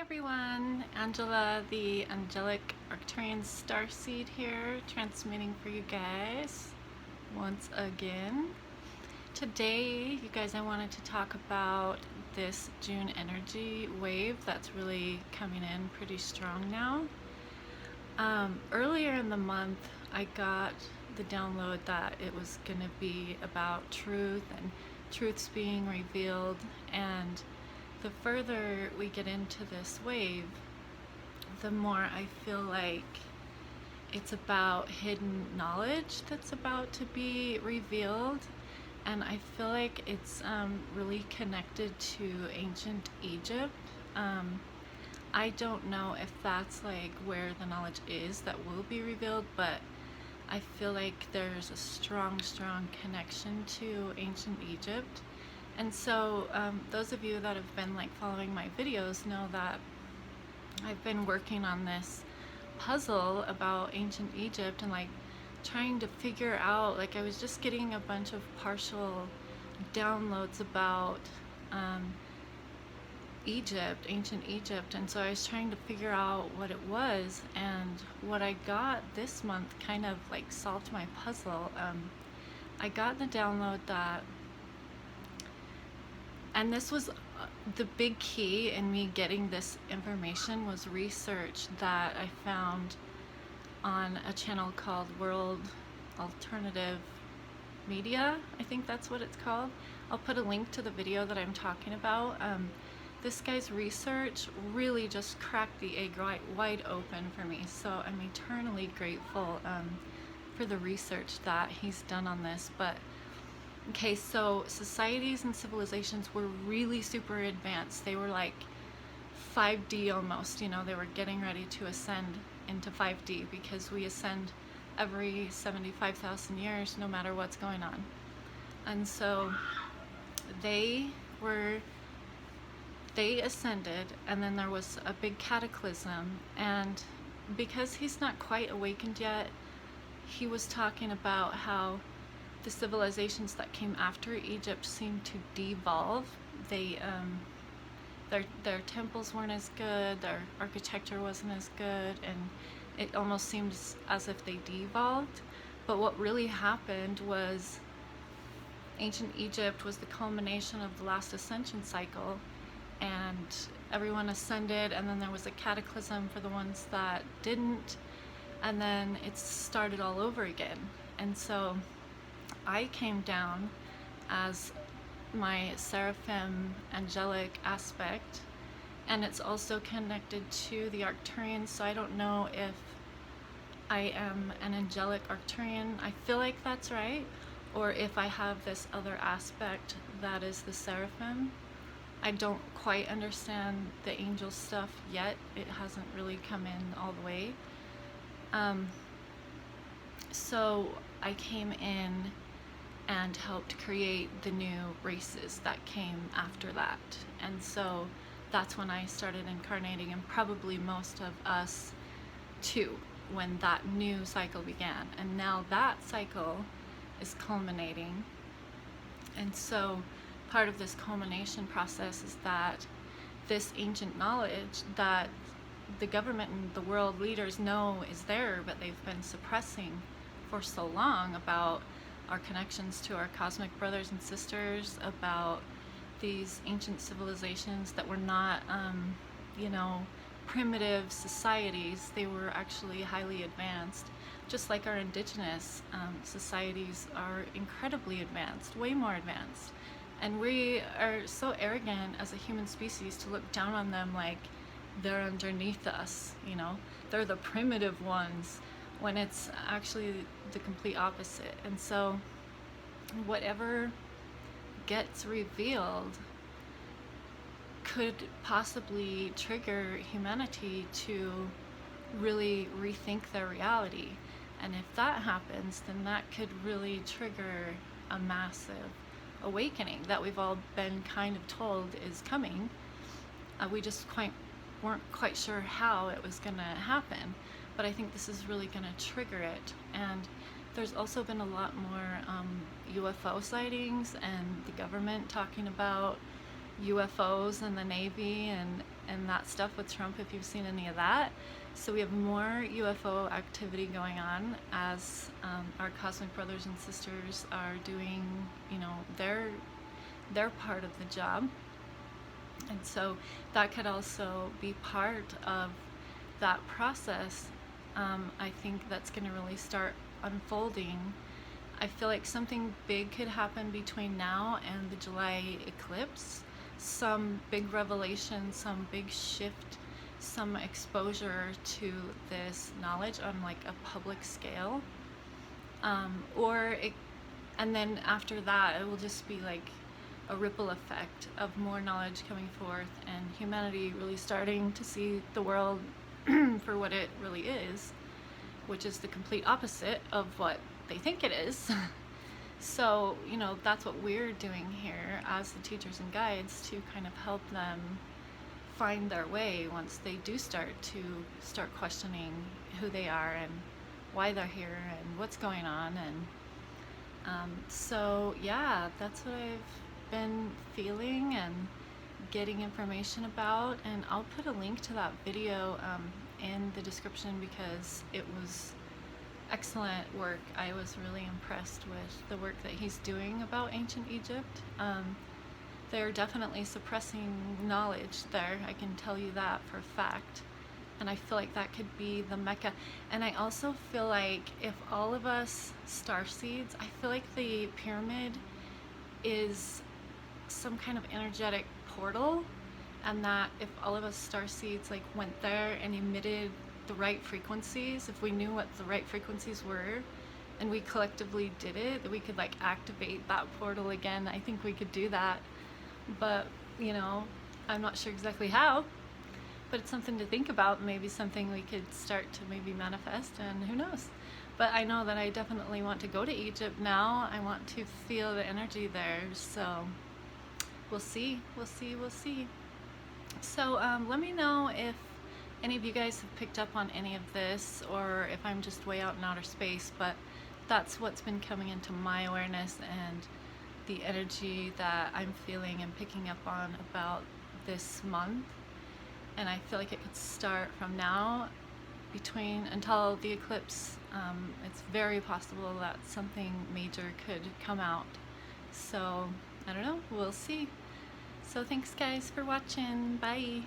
everyone, Angela, the angelic Arcturian starseed here, transmitting for you guys once again. Today, you guys, I wanted to talk about this June energy wave that's really coming in pretty strong now. Earlier in the month, I got the download that it was going to be about truth and truths being revealed, and the further we get into this wave, the more I feel like it's about hidden knowledge that's about to be revealed, and I feel like it's really connected to ancient Egypt. I don't know if that's like where the knowledge is that will be revealed, but I feel like there's a strong connection to ancient Egypt. And so those of you that have been like following my videos know that I've been working on this puzzle about ancient Egypt and like trying to figure out, like I was just getting a bunch of partial downloads about Egypt, ancient Egypt, and so I was trying to figure out what it was, and what I got this month kind of like solved my puzzle. I got the download that, and this was the big key in me getting this information, was research that I found on a channel called World Alternative Media. I think that's what it's called. I'll put a link to the video that I'm talking about. This guy's research really just cracked the egg wide open for me, so I'm eternally grateful for the research that he's done on this. But okay, so societies and civilizations were really super advanced. They were like 5D almost, you know, they were getting ready to ascend into 5D, because we ascend every 75,000 years no matter what's going on. And so they ascended, and then there was a big cataclysm, and because he's not quite awakened yet, he was talking about how the civilizations that came after Egypt seemed to devolve. They their temples weren't as good, their architecture wasn't as good, and it almost seemed as if they devolved. But what really happened was ancient Egypt was the culmination of the last ascension cycle, and everyone ascended, and then there was a cataclysm for the ones that didn't, and then it started all over again. And so I came down as my seraphim angelic aspect, and it's also connected to the Arcturians, so I don't know if I am an angelic Arcturian. I feel like that's right, or if I have this other aspect that is the seraphim. I don't quite understand the angel stuff yet. It hasn't really come in all the way. So I came in and helped create the new races that came after that. And so that's when I started incarnating, and probably most of us too, when that new cycle began. And now that cycle is culminating. And so part of this culmination process is that this ancient knowledge that the government and the world leaders know is there, but they've been suppressing for so long, about our connections to our cosmic brothers and sisters, about these ancient civilizations that were not, you know, primitive societies. They were actually highly advanced, just like our indigenous societies are incredibly advanced, way more advanced. And we are so arrogant as a human species to look down on them like they're underneath us, you know, they're the primitive ones, when it's actually the complete opposite. And so whatever gets revealed could possibly trigger humanity to really rethink their reality. And if that happens, then that could really trigger a massive awakening that we've all been kind of told is coming. We just weren't quite sure how it was going to happen, but I think this is really going to trigger it. And there's also been a lot more UFO sightings, and the government talking about UFOs and the Navy and that stuff with Trump, if you've seen any of that. So we have more UFO activity going on as our cosmic brothers and sisters are doing, you know, their part of the job. And so that could also be part of that process. I think that's going to really start unfolding. I feel like something big could happen between now and the July eclipse. Some big revelation, some big shift, some exposure to this knowledge on like a public scale. And then after that, it will just be like a ripple effect of more knowledge coming forth and humanity really starting to see the world for what it really is, which is the complete opposite of what they think it is. So, you know, that's what we're doing here as the teachers and guides, to kind of help them find their way once they do start questioning who they are and why they're here and what's going on. And so yeah, that's what I've been feeling and getting information about, and I'll put a link to that video in the description because it was excellent work. I was really impressed with the work that he's doing about ancient Egypt. They're definitely suppressing knowledge there, I can tell you that for a fact. And I feel like that could be the Mecca. And I also feel like if all of us starseeds, I feel like the pyramid is some kind of energetic portal, and that if all of us starseeds like went there and emitted the right frequencies, if we knew what the right frequencies were and we collectively did it, that we could like activate that portal again. I think we could do that, but you know, I'm not sure exactly how, but it's something to think about. Maybe something we could start to maybe manifest, and who knows. But I know that I definitely want to go to Egypt now. I want to feel the energy there, so we'll see. So let me know if any of you guys have picked up on any of this, or if I'm just way out in outer space, but that's what's been coming into my awareness and the energy that I'm feeling and picking up on about this month. And I feel like it could start from now until the eclipse. It's very possible that something major could come out. So I don't know, we'll see. So thanks guys for watching. Bye.